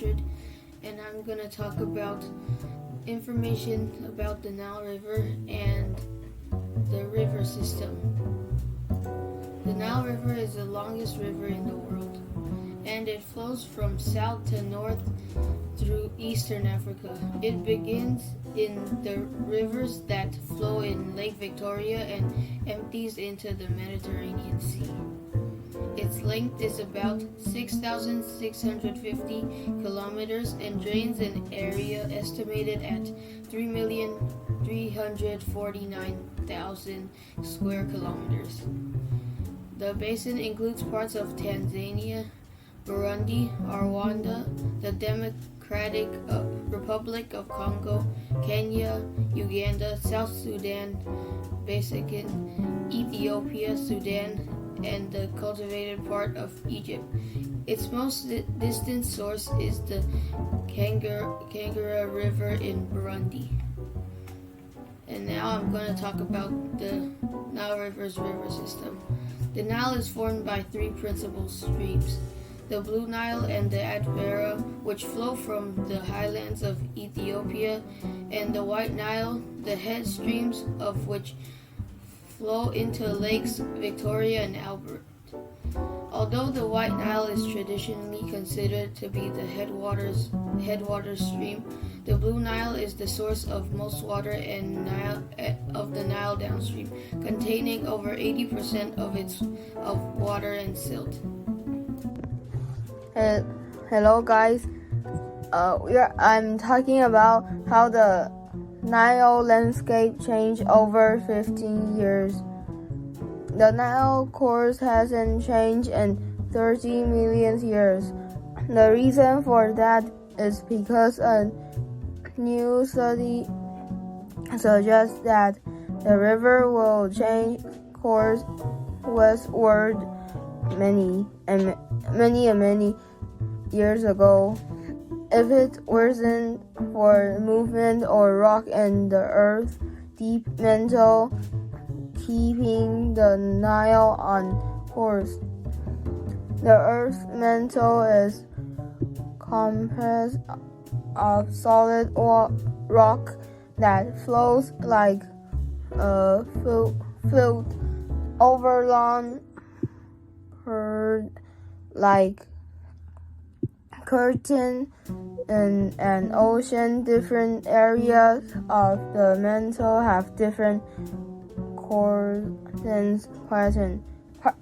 Richard, and I'm going to talk about information about the Nile River and the river system. The Nile River is the longest river in the world, and it flows from south to north through eastern Africa. It begins in the rivers that flow in Lake Victoria and empties into the Mediterranean Sea. Its length is about 6,650 kilometers and drains an area estimated at 3,349,000 square kilometers. The basin includes parts of Tanzania, Burundi, Rwanda, the Democratic Republic of Congo, Kenya, Uganda, South Sudan, Basin, Ethiopia, Sudan, and the cultivated part of Egypt. Its most distant source is the Kangara River in Burundi. And now I'm going to talk about the Nile River's river system. The Nile is formed by three principal streams: the Blue Nile and the Atbara, which flow from the highlands of Ethiopia, and the White Nile, the head streams of which flow into lakes Victoria and Albert. Although the White Nile is traditionally considered to be the headwaters stream, the Blue Nile is the source of most water of the Nile downstream, containing over 80% of water and silt. Hello guys, I'm talking about how the Nile landscape changed over 15 years. The Nile course hasn't changed in 30 million years. The reason for that is because a new study suggests that the river will change course westward many years ago. If it wasn't for movement or rock in the earth deep mantle keeping the Nile on course. The earth mantle is composed of solid rock that flows like a float over long like curtain in an ocean. Different areas of the mantle have different coordinates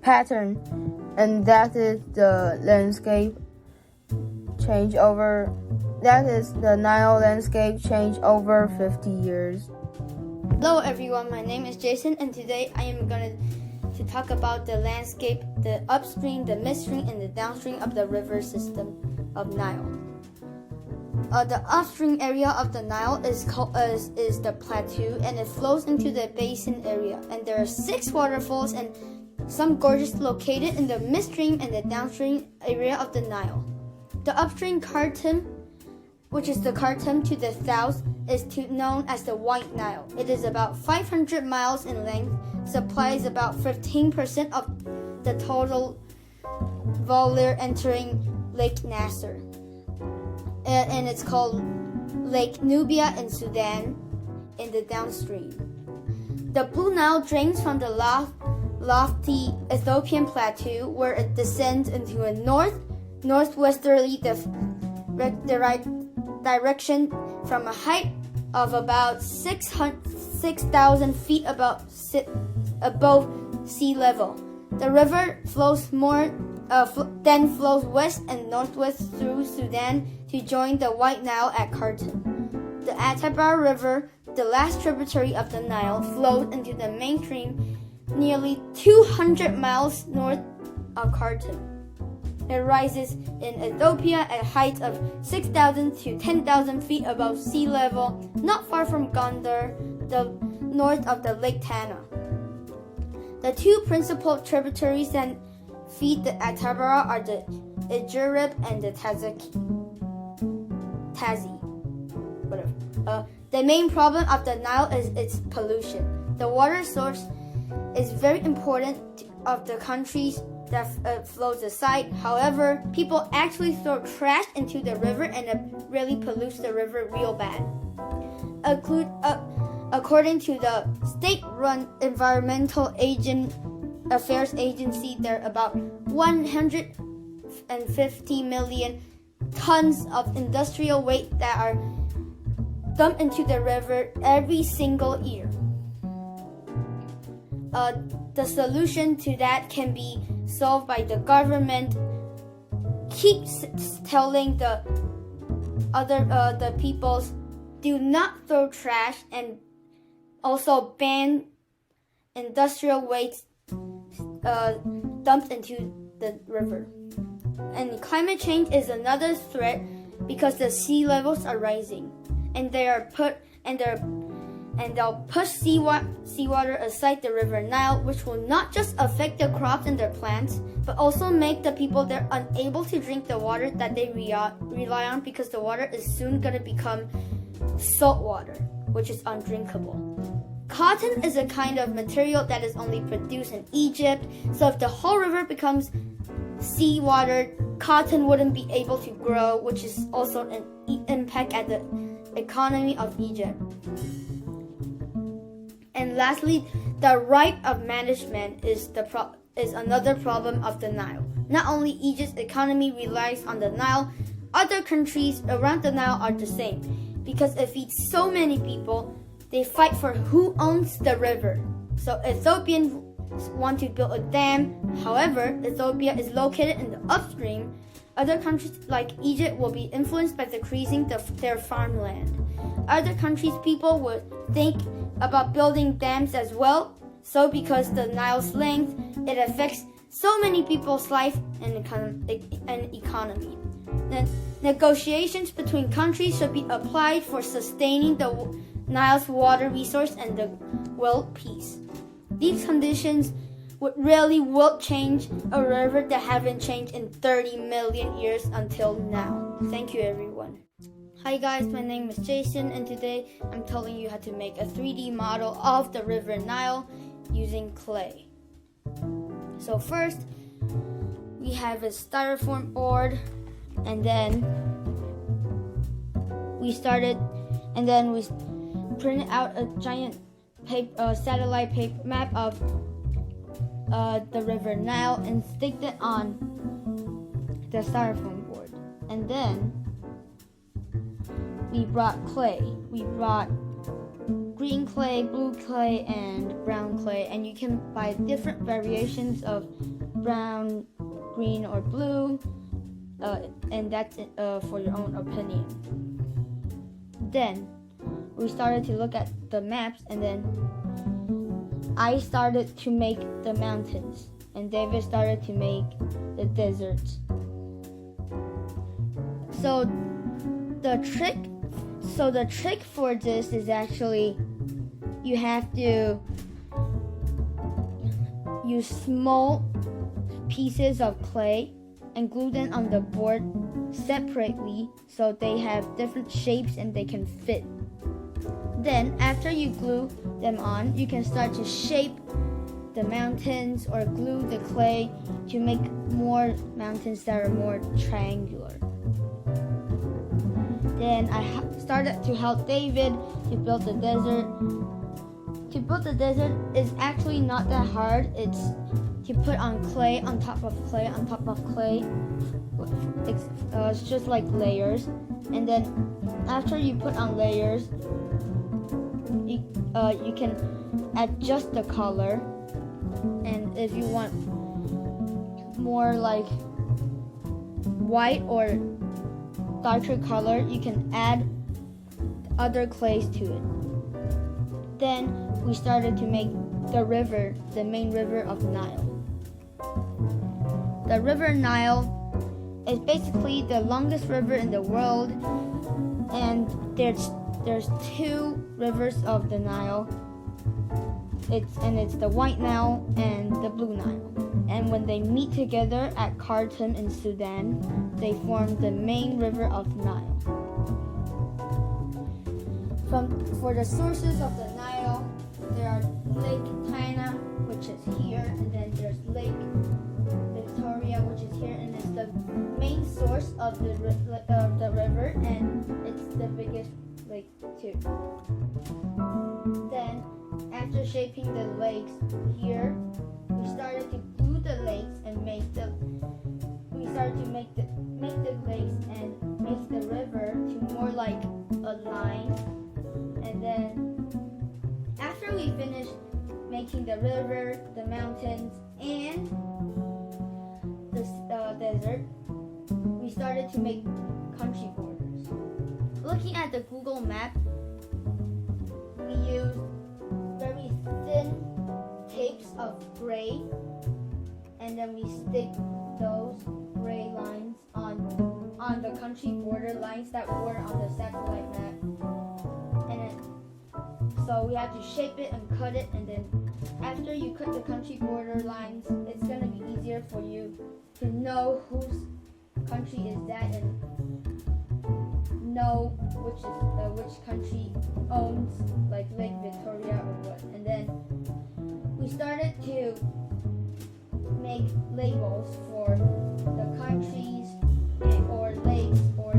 pattern, and that is the landscape change over. That is the Nile landscape change over 50 years. Hello everyone, my name is Jason, and today I am going to talk about the landscape, the upstream, the midstream, and the downstream of the river system of Nile. The upstream area of the Nile is the plateau, and it flows into the basin area. And there are 6 waterfalls and some gorges located in the midstream and the downstream area of the Nile. The upstream Khartoum, which is the Khartoum to the south, is known as the White Nile. It is about 500 miles in length, supplies about 15% of the total volume entering Lake Nasser. And it's called Lake Nubia in Sudan in the downstream. The Blue Nile drains from the lofty Ethiopian plateau, where it descends into a northwesterly direction from a height of about 6,000 feet above sea level. The river then flows west and northwest through Sudan to join the White Nile at Khartoum. The Atbara River, the last tributary of the Nile, flows into the main stream nearly 200 miles north of Khartoum. It rises in Ethiopia at heights of 6,000 to 10,000 feet above sea level, not far from Gondar, the north of the Lake Tana. The two principal tributaries that feed the Atbara are the Idjirib and the Tazi. The main problem of the Nile is its pollution. The water source is very important of the country's that flows aside. However, people actually throw trash into the river, and it really pollutes the river real bad. According to the state-run environmental affairs agency, there are about 150 million tons of industrial waste that are dumped into the river every single year. The solution to that can be solved by the government keeps telling the peoples do not throw trash, and also ban industrial waste dumped into the river. And climate change is another threat because the sea levels are rising, and they'll push seawater aside the river Nile, which will not just affect the crops and their plants, but also make the people there unable to drink the water that they rely on, because the water is soon going to become salt water, which is undrinkable. Cotton is a kind of material that is only produced in Egypt, so if the whole river becomes seawater, cotton wouldn't be able to grow, which is also an impact at the economy of Egypt. And lastly, the right of management is another problem of the Nile. Not only Egypt's economy relies on the Nile, other countries around the Nile are the same, because it feeds so many people. They fight for who owns the river. So Ethiopians want to build a dam. However, Ethiopia is located in the upstream. Other countries like Egypt will be influenced by decreasing their farmland. Other countries' people would think about building dams as well. So because the Nile's length, it affects so many people's life and economy. The negotiations between countries should be applied for sustaining the Nile's water resource and the world peace. These conditions will change a river that haven't changed in 30 million years until now. Thank you, everyone. Hi guys, my name is Jason, and today I'm telling you how to make a 3D model of the river Nile using clay. So first, we have a styrofoam board, and then we printed out a giant satellite paper map of the river Nile and sticked it on the styrofoam board. And then we brought clay. We brought green clay, blue clay, and brown clay, and you can buy different variations of brown, green, or blue, and that's for your own opinion. Then we started to look at the maps, and then I started to make the mountains, and David started to make the deserts. So the trick for this is actually you have to use small pieces of clay and glue them on the board separately so they have different shapes and they can fit. Then after you glue them on, you can start to shape the mountains or glue the clay to make more mountains that are more triangular. Then I started to help David to build the desert. To build the desert is actually not that hard. It's to put on clay on top of clay on top of clay. It's just like layers. And then after you put on layers, you can adjust the color. And if you want more like white or darker color, you can add other clays to it. Then we started to make the river, the main river of Nile. The river Nile is basically the longest river in the world, and there's two rivers of the Nile. It's the White Nile and the Blue Nile. And when they meet together at Khartoum in Sudan, they form the main river of Nile. For the sources of the Nile, there are Lake Tana, which is here, and then there's Lake of the river, and it's the biggest lake too. Then, after shaping the lakes here, we started to glue the lakes and we started to make the lakes and make the river to more like a line. And then, after we finished making the river, the mountains, and the desert, we started to make country borders. Looking at the Google map, we used very thin tapes of gray, and then we stick those gray lines on the country border lines that were on the satellite map. So we had to shape it and cut it, and then after you cut the country border lines, it's going to be easier for you to know whose country is that and know which country owns like Lake Victoria or what. And then we started to make labels for the countries or lakes or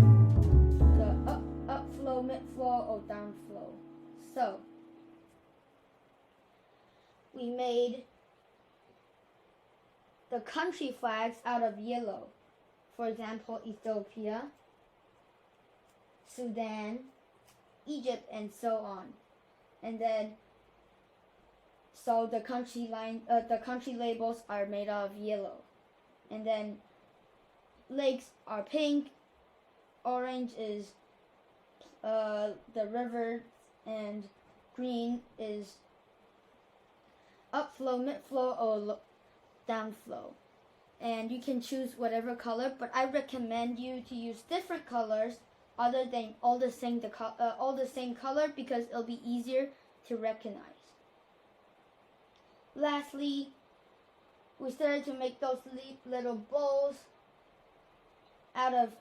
the upflow, midflow, or downflow. So we made the country flags out of yellow. For example, Ethiopia, Sudan, Egypt, and so on. And then, so the country labels are made of yellow. And then, lakes are pink. Orange is the river, and green is upflow, midflow, or downflow. And you can choose whatever color, but I recommend you to use different colors other than all the same color, because it'll be easier to recognize. Lastly, we started to make those little bowls out of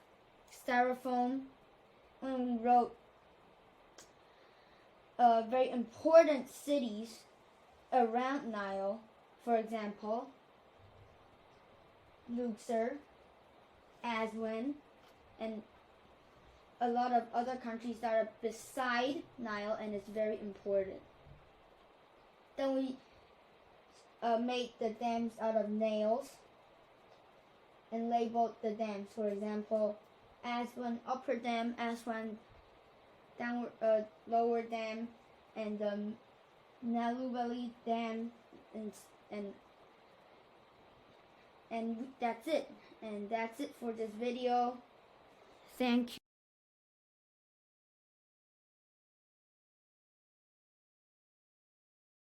styrofoam when we wrote very important cities around Nile. For example, Luxor, Aswan, and a lot of other countries that are beside Nile, and it's very important. Then we made the dams out of nails and labeled the dams. For example, Aswan Upper Dam, Aswan Lower Dam, and the Nile Dam, and that's it. And that's it for this video. Thank you.